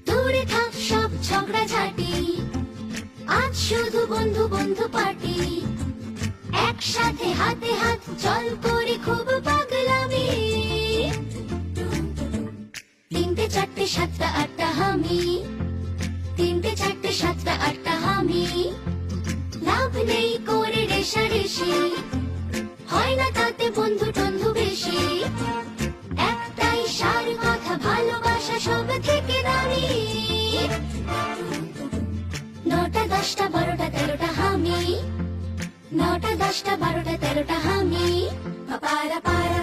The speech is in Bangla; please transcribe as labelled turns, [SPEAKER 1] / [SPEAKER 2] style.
[SPEAKER 1] দূরে থাক সব ঝগড়াঝাটি, আজ শুধু বন্ধু বন্ধু পার্টি। একসাথে হাতে হাত চল করে খুব পাগলামি। 3টে 4টে 7টা 8টা হামি, 3টে 4টে 7টা 8টা হামি। লাভ নেই করে রেশারেশি, হয় না তাতে বন্ধু টন্ধু বেশি। একটাই সার কথা, ভালোবাসা সব থেকে দামি। 9টা 10টা 12টা 13টা হামি, 9টা 10টা 12টা 13টা হামি। পাপারা পারা